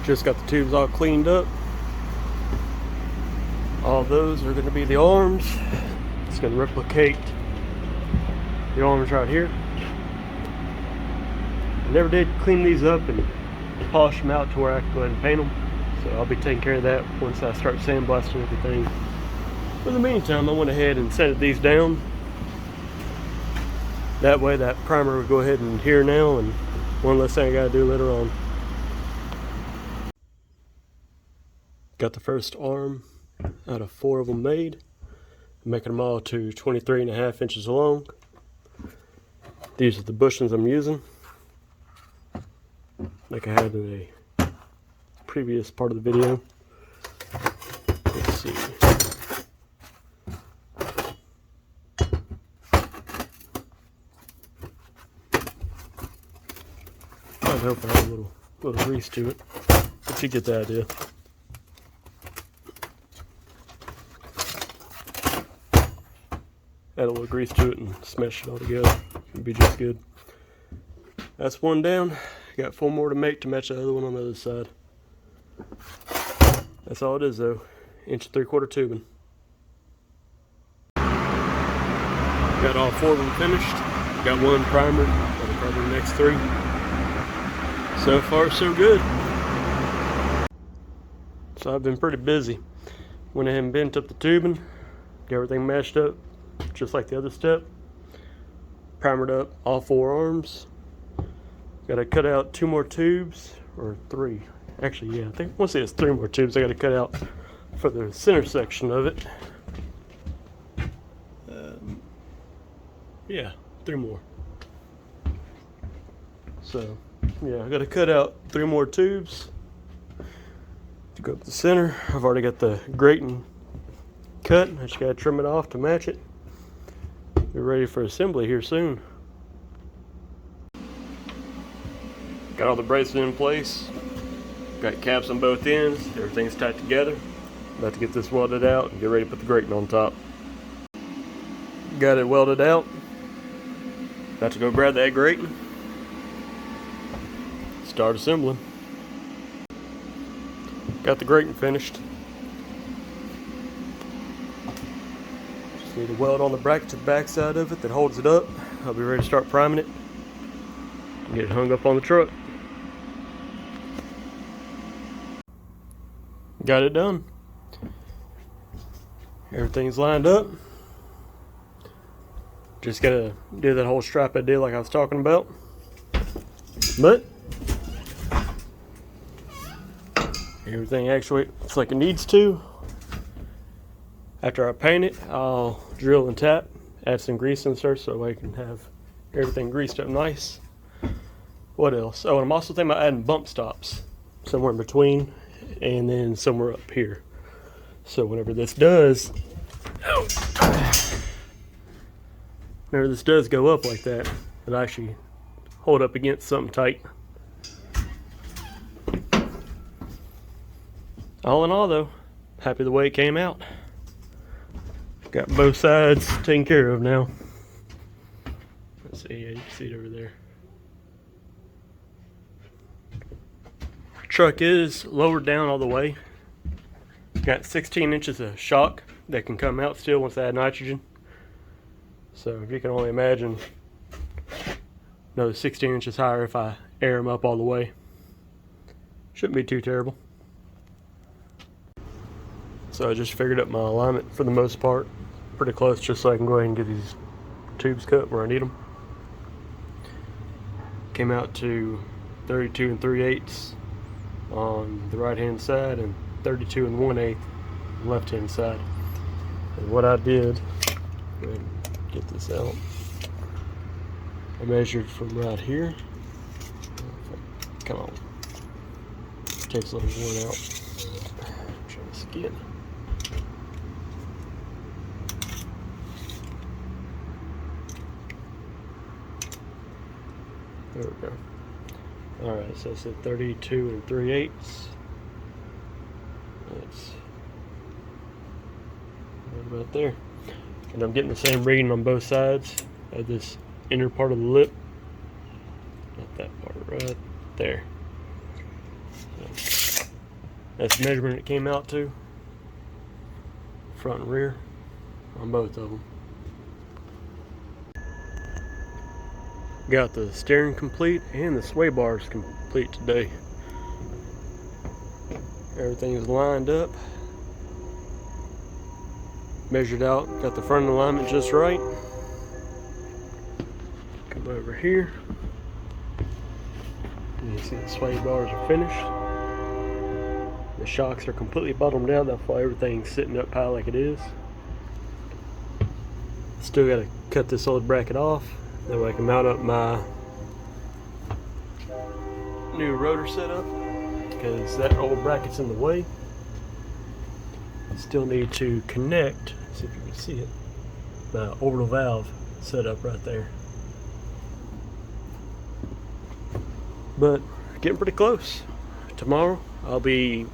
Just got the tubes all cleaned up. All those are going to be the arms. It's going to replicate the arms right here. I never did clean these up and polish them out to where I can go ahead and paint them. So I'll be taking care of that once I start sandblasting everything. But in the meantime, I went ahead and sanded these down. That way that primer will go ahead and adhere now, and one less thing I gotta do later on. Got the first arm out of 4 of them made, making them all to 23.5 inches long. These are the bushings I'm using, like I had in a previous part of the video. Let's see. I hope I have a little grease to it, but you get the idea. Add a little grease to it and smash it all together. It'll be just good. That's one down. Got 4 more to make to match the other one on the other side. That's all it is though. 1 3/4 tubing. Got all 4 of them finished. Got one primered. Got to primer the next 3. So far so good. So I've been pretty busy. Went ahead and bent up the tubing. Got everything matched up just like the other step. Primered up all 4 arms. Got to cut out 2 more tubes, or 3. Actually, yeah, I think once it's 3 more tubes I got to cut out for the center section of it. Yeah, 3 more. So, yeah, I got to cut out 3 more tubes to go up the center. I've already got the grating cut. I just got to trim it off to match it. Be ready for assembly here soon. Got all the braces in place. Got caps on both ends. Everything's tight together. About to get this welded out and get ready to put the grating on top. Got it welded out. About to go grab that grating. Start assembling. Got the grating finished. Just need to weld on the bracket to the back side of it that holds it up. I'll be ready to start priming it and get it hung up on the truck. Got it done. Everything's lined up. Just gotta do that whole stripe I did like I was talking about. But everything actually looks like it needs to. After I paint it, I'll drill and tap, add some grease inserts so I can have everything greased up nice. What else? Oh, and I'm also thinking about adding bump stops somewhere in between and then somewhere up here. So whenever this does go up like that, it'll actually hold up against something tight. All in all though, happy the way it came out. Got both sides taken care of now. Let's see, yeah, you can see it over there. Truck is lowered down all the way. Got 16 inches of shock that can come out still once I add nitrogen. So if you can only imagine another 16 inches higher if I air them up all the way. Shouldn't be too terrible. So I just figured out my alignment for the most part. Pretty close, just so I can go ahead and get these tubes cut where I need them. Came out to 32 3/8 on the right hand side and 32 1/8 left hand side. And what I did, go ahead and get this out. I measured from right here. Come on. Takes a little one out. Try this again. There we go. Alright, so it's at 32 3/8. That's right about there. And I'm getting the same reading on both sides of this inner part of the lip. Not that part, right there. So, That's the measurement it came out to. Front and rear on both of them. Got the steering complete and the sway bars complete today. Everything's lined up. Measured out, got the front alignment just right. Come over here. And you see the sway bars are finished. The shocks are completely bottomed out, that's why everything's sitting up high like it is. Still got to cut this old bracket off, that way I can mount up my new rotor setup, because that old bracket's in the way. Still need to connect, see if you can see it, my orbital valve setup right there. But getting pretty close. Tomorrow I'll be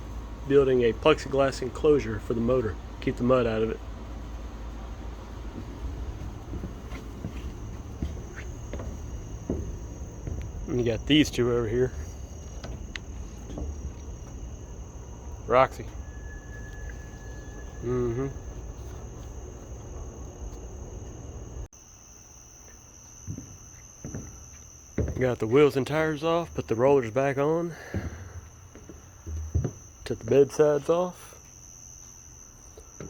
building a plexiglass enclosure for the motor, keep the mud out of it. And you got these two over here. Roxy. Got the wheels and tires off, put the rollers back on. Took the bed sides off.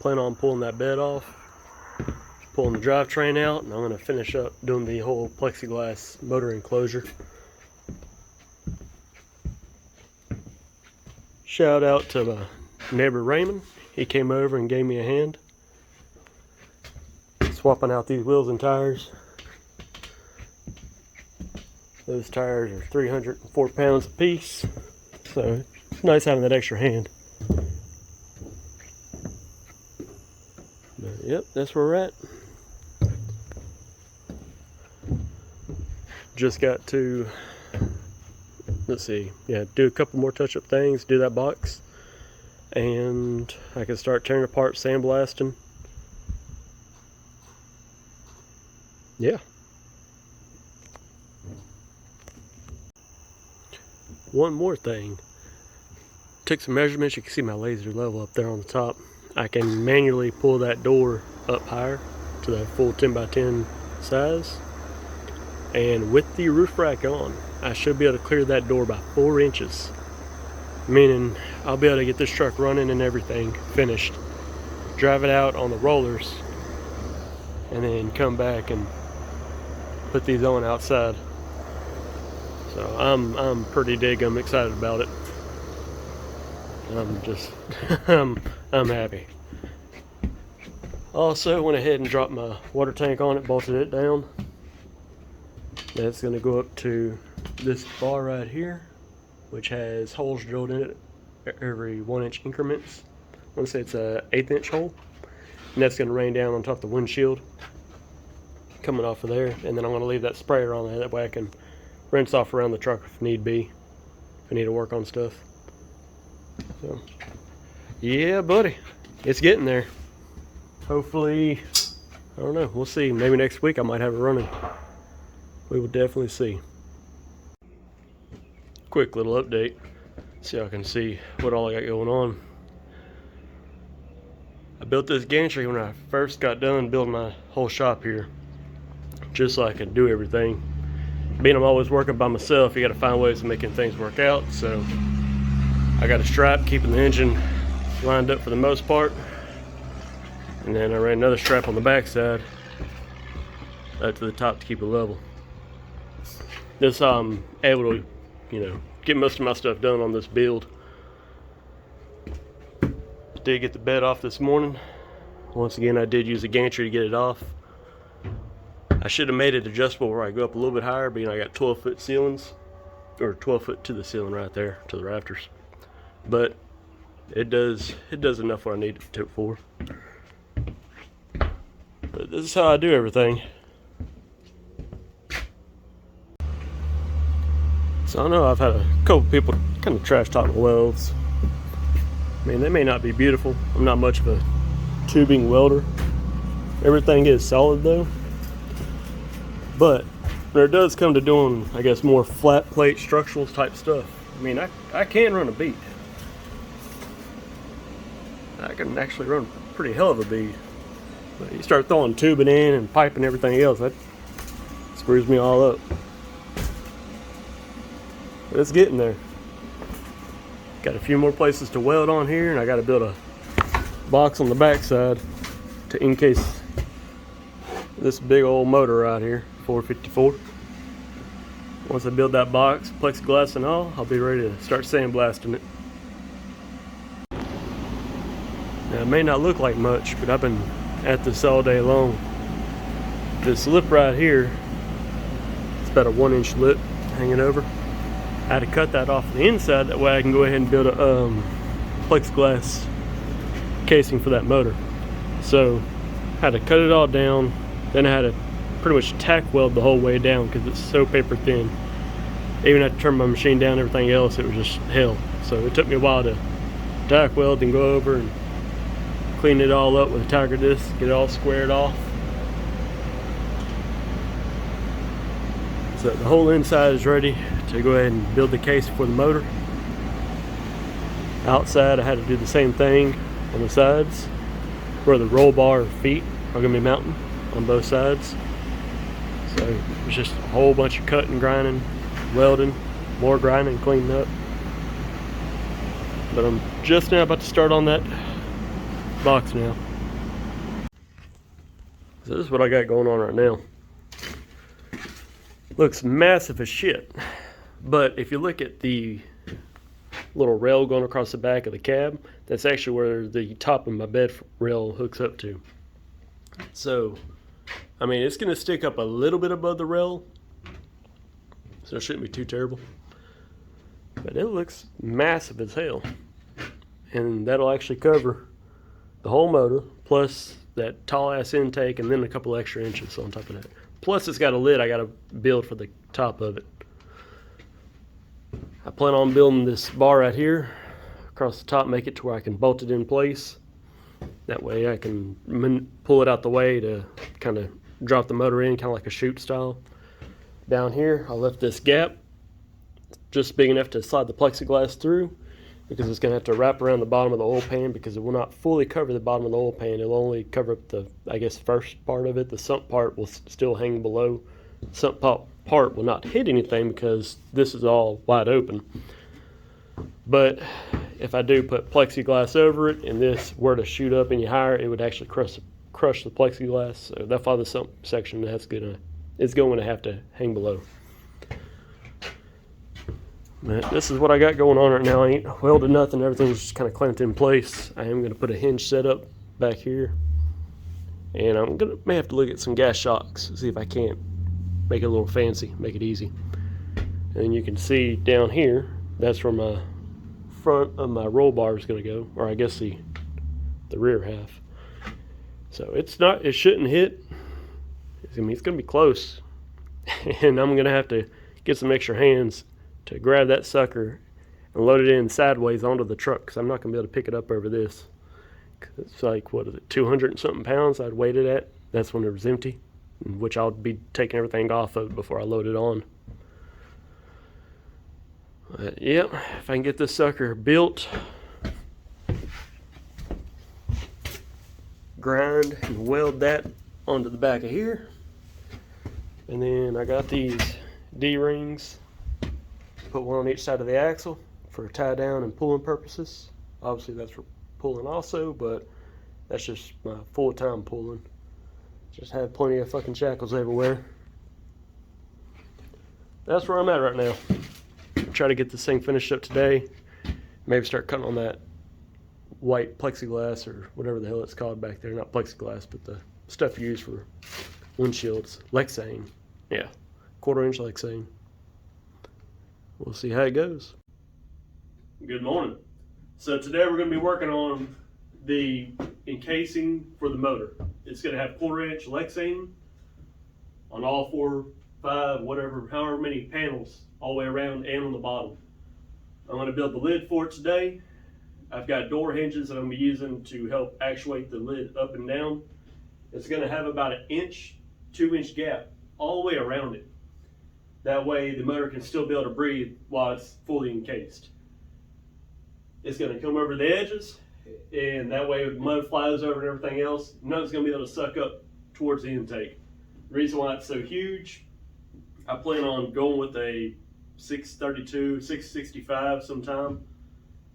Plan on pulling that bed off, pulling the drivetrain out, and I'm going to finish up doing the whole plexiglass motor enclosure. Shout out to my neighbor Raymond. He came over and gave me a hand swapping out these wheels and tires. Those tires are 304 pounds a piece, so it's nice having that extra hand. But yep, that's where we're at. Just got to, let's see, yeah, do a couple more touch-up things, do that box, and I can start tearing apart, sandblasting. Yeah. One more thing. Took some measurements. You can see my laser level up there on the top. I can manually pull that door up higher to the full 10 by 10 size. And with the roof rack on, I should be able to clear that door by 4 inches. Meaning I'll be able to get this truck running and everything finished. Drive it out on the rollers and then come back and put these on outside. So I'm pretty I'm excited about it. I'm just I'm happy. Also went ahead and dropped my water tank on it, bolted it down. That's going to go up to this bar right here, which has holes drilled in it every 1 inch increments. I want to say it's a 1/8 inch hole, and that's going to rain down on top of the windshield coming off of there. And then I'm going to leave that sprayer on there, that way I can rinse off around the truck if need be, if I need to work on stuff. So yeah, buddy, it's getting there. Hopefully, I don't know, we'll see. Maybe next week I might have it running. We will definitely see. Quick little update, so y'all can see what all I got going on. I built this gantry when I first got done building my whole shop here, just so I could do everything. Being I'm always working by myself, you got to find ways of making things work out. So I got a strap keeping the engine lined up for the most part, and then I ran another strap on the backside up to the top to keep it level. This I'm able to, get most of my stuff done on this build. Did get the bed off this morning. Once again, I did use a gantry to get it off. I should have made it adjustable where I go up a little bit higher, being I got 12-foot ceilings, or 12 foot to the ceiling right there, to the rafters. But it does enough what I need it for. But this is how I do everything. So I know I've had a couple people kind of trash talk my welds. I mean, they may not be beautiful. I'm not much of a tubing welder. Everything is solid though. But when it does come to doing, I guess, more flat plate structural type stuff, I mean, I can run a beat. I can actually run a pretty hell of a bead. But you start throwing tubing in and pipe and everything else, that screws me all up. But it's getting there. Got a few more places to weld on here, and I got to build a box on the backside to encase this big old motor right here, 454. Once I build that box, plexiglass and all, I'll be ready to start sandblasting it. Now, it may not look like much, but I've been at this all day long. This lip right here, it's about a 1-inch lip hanging over. I had to cut that off the inside, that way I can go ahead and build a plexiglass casing for that motor. So I had to cut it all down, then I had to pretty much tack weld the whole way down because it's so paper thin. Even had to turn my machine down, everything else, it was just hell. So it took me a while to tack weld and go over and clean it all up with a tiger disc, get it all squared off. So the whole inside is ready to go ahead and build the case for the motor. Outside I had to do the same thing on the sides where the roll bar feet are going to be mounting on both sides. So it's just a whole bunch of cutting, grinding, welding, more grinding, cleaning up. But I'm just now about to start on that box now. So this is what I got going on right now. Looks massive as shit, but if you look at the little rail going across the back of the cab, that's actually where the top of my bed rail hooks up to. So I mean, it's going to stick up a little bit above the rail, so it shouldn't be too terrible, but it looks massive as hell. And that'll actually cover the whole motor plus that tall ass intake and then a couple extra inches on top of that. Plus it's got a lid I got to build for the top of it. I plan on building this bar right here across the top, make it to where I can bolt it in place. That way I can pull it out the way to kind of drop the motor in, kind of like a chute style. Down here I left this gap just big enough to slide the plexiglass through, because it's going to have to wrap around the bottom of the oil pan, because it will not fully cover the bottom of the oil pan. It'll only cover up the, I guess, first part of it. The sump part will still hang below. The sump part will not hit anything because this is all wide open. But if I do put plexiglass over it and this were to shoot up any higher, it would actually crush the plexiglass. So that's why the sump section is going to have to hang below. But this is what I got going on right now. I ain't welded nothing. Everything's just kind of clamped in place. I am going to put a hinge setup back here. And may have to look at some gas shocks, see if I can't make it a little fancy, make it easy. And then you can see down here, that's where my front of my roll bar is going to go, or I guess the rear half. So it shouldn't hit. I mean, it's going to be close. And I'm going to have to get some extra hands to grab that sucker and load it in sideways onto the truck, because I'm not going to be able to pick it up over this. It's like, what is it, 200 and something pounds I'd weighed it at. That's when it was empty, which I'll be taking everything off of before I load it on. But, yep, if I can get this sucker built, grind and weld that onto the back of here. And then I got these D-rings. Put one on each side of the axle for tie down and pulling purposes. Obviously that's for pulling also, but that's just my full-time pulling. Just have plenty of fucking shackles everywhere. That's where I'm at right now. Try to get this thing finished up today. Maybe start cutting on that white plexiglass or whatever the hell it's called back there. Not plexiglass, but the stuff you use for windshields. Lexane. Yeah, 1/4-inch Lexane. We'll see how it goes. Good morning. So today we're going to be working on the encasing for the motor. It's going to have 1/4-inch Lexane on all 4, 5, whatever, however many panels all the way around and on the bottom. I'm going to build the lid for it today. I've got door hinges that I'm going to be using to help actuate the lid up and down. It's going to have about an 2-inch gap all the way around it. That way the motor can still be able to breathe while it's fully encased. It's going to come over the edges and that way if mud flies over and everything else, none's gonna be able to suck up towards the intake. The reason why it's so huge, I plan on going with a 632, 665 sometime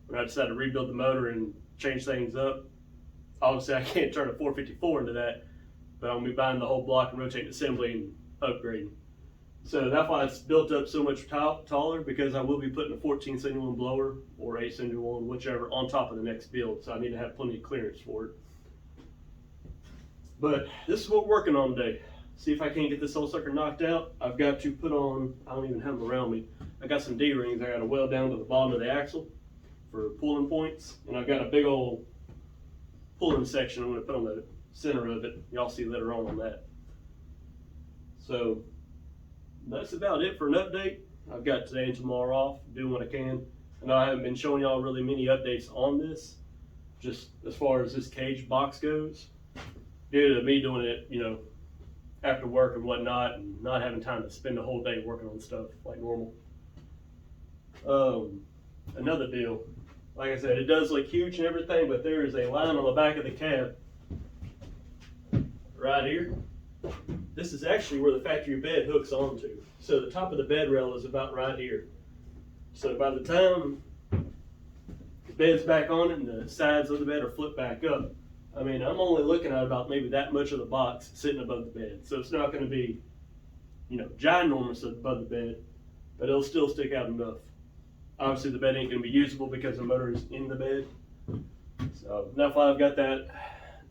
when I decide to rebuild the motor and change things up. Obviously I can't turn a 454 into that, but I'm gonna be buying the whole block and rotating assembly and upgrading. So that's why it's built up so much taller, because I will be putting a 1471 blower or 871, whichever, on top of the next build. So I need to have plenty of clearance for it. But this is what we're working on today. See if I can't get this whole sucker knocked out. I've got to put on, I don't even have them around me. I got some D-rings I got to weld down to the bottom of the axle for pulling points. And I've got a big old pulling section I'm going to put on the center of it. Y'all see later on that. So that's about it for an update. I've got today and tomorrow off, doing what I can. And I haven't been showing y'all really many updates on this, just as far as this cage box goes, due to me doing it, you know, after work and whatnot, and not having time to spend the whole day working on stuff like normal. Another deal, like I said, it does look huge and everything, but there is a line on the back of the cab right here. This is actually where the factory bed hooks onto. So the top of the bed rail is about right here. So by the time the bed's back on it and the sides of the bed are flipped back up, I mean, I'm only looking at about maybe that much of the box sitting above the bed. So it's not going to be, you know, ginormous above the bed, but it'll still stick out enough. Obviously the bed ain't going to be usable because the motor is in the bed. So that's why I've got that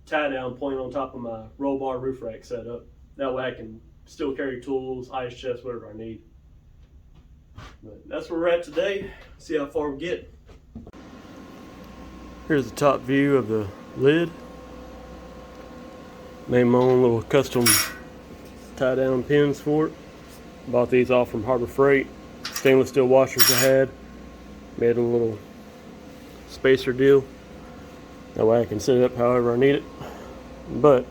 tie down point on top of my roll bar roof rack set up. That way I can still carry tools, ice chest, whatever I need. But that's where we're at today. See how far we get. Here's the top view of the lid. Made my own little custom tie down pins for it. Bought these off from Harbor Freight. Stainless steel washers I had. Made a little spacer deal. That way I can set it up however I need it. But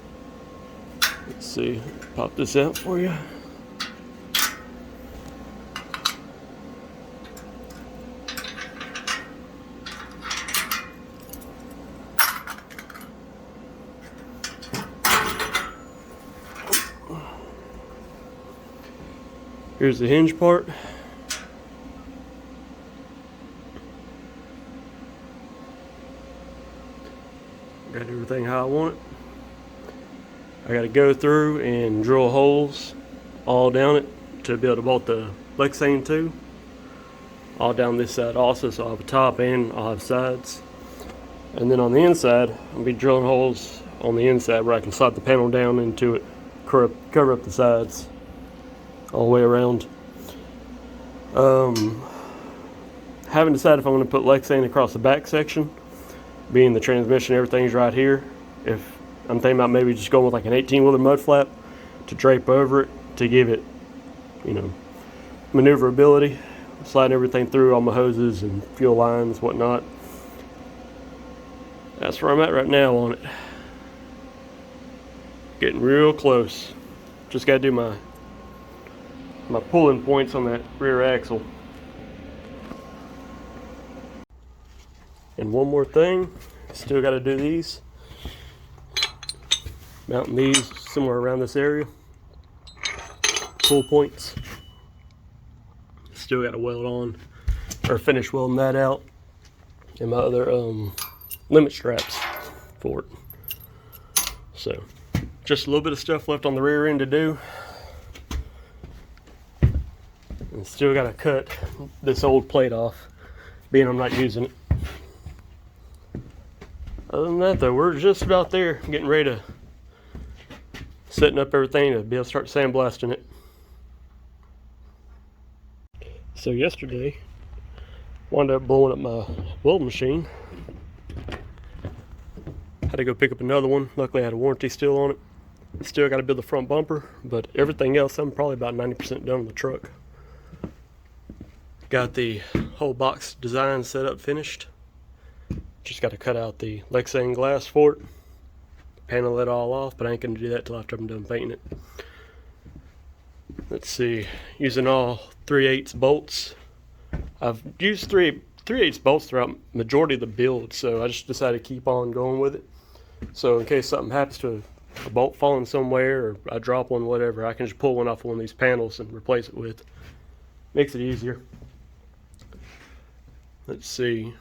let's see, pop this out for you. Here's the hinge part. Got everything how I want it. I got to go through and drill holes all down it to be able to bolt the Lexane to. All down this side also, so I'll have a top and I'll have sides. And then on the inside, I'll be drilling holes on the inside where I can slide the panel down into it, cover up the sides all the way around. Haven't decided if I'm going to put Lexane across the back section, being the transmission, everything's right here. If I'm thinking about maybe just going with like an 18-wheeler mud flap to drape over it to give it, you know, maneuverability, sliding everything through, all my hoses and fuel lines, whatnot. That's where I'm at right now on it. Getting real close. Just got to do my pulling points on that rear axle. And one more thing, still got to do these. Mounting these somewhere around this area. Pull points. Still got to weld on, or finish welding that out. And my other limit straps for it. So, just a little bit of stuff left on the rear end to do. And still got to cut this old plate off, being I'm not using it. Other than that though, we're just about there, getting ready to setting up everything to be able to start sandblasting it. So yesterday, wound up blowing up my welding machine. Had to go pick up another one. Luckily I had a warranty still on it. Still got to build the front bumper, but everything else I'm probably about 90% done on the truck. Got the whole box design set up, finished. Just got to cut out the Lexane glass for it, panel it all off, but I ain't going to do that till after I'm done painting it. Let's see, using all 3/8 bolts. I've used 3 3/8 bolts throughout majority of the build, so I just decided to keep on going with it. So in case something happens to a bolt falling somewhere, or I drop one, whatever, I can just pull one off one of these panels and replace it with. Makes it easier. Let's see.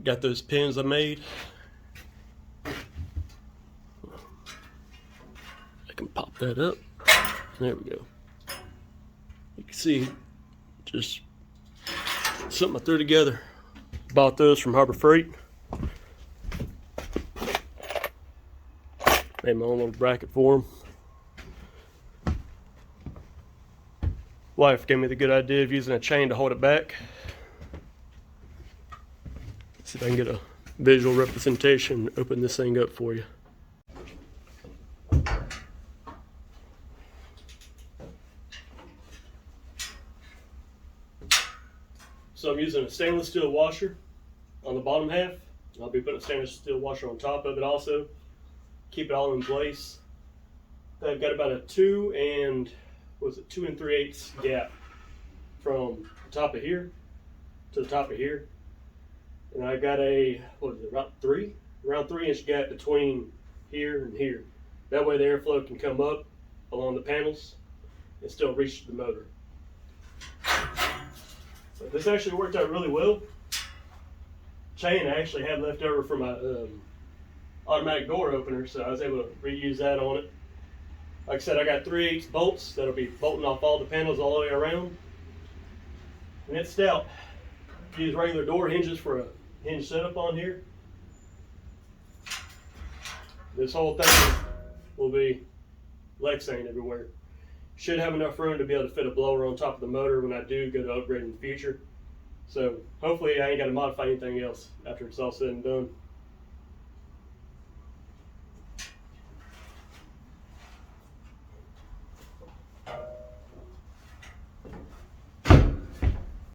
Got those pins I made. I can pop that up. There we go. You can see just something I threw together. Bought those from Harbor Freight. Made my own little bracket for them. Wife gave me the good idea of using a chain to hold it back. Let's see if I can get a visual representation and open this thing up for you. So I'm using a stainless steel washer on the bottom half. I'll be putting a stainless steel washer on top of it also. Keep it all in place. I've got about a 2 3/8 gap from the top of here to the top of here. And I got a, around 3-inch gap between here and here. That way the airflow can come up along the panels and still reach the motor. So this actually worked out really well. Chain I actually had left over from my automatic door opener, so I was able to reuse that on it. Like I said, I got 3/8 bolts that'll be bolting off all the panels all the way around. And it's stout. Use regular door hinges for a hinge setup on here. This whole thing will be Lexane everywhere. Should have enough room to be able to fit a blower on top of the motor when I do go to upgrade in the future. So hopefully I ain't got to modify anything else after it's all said and done.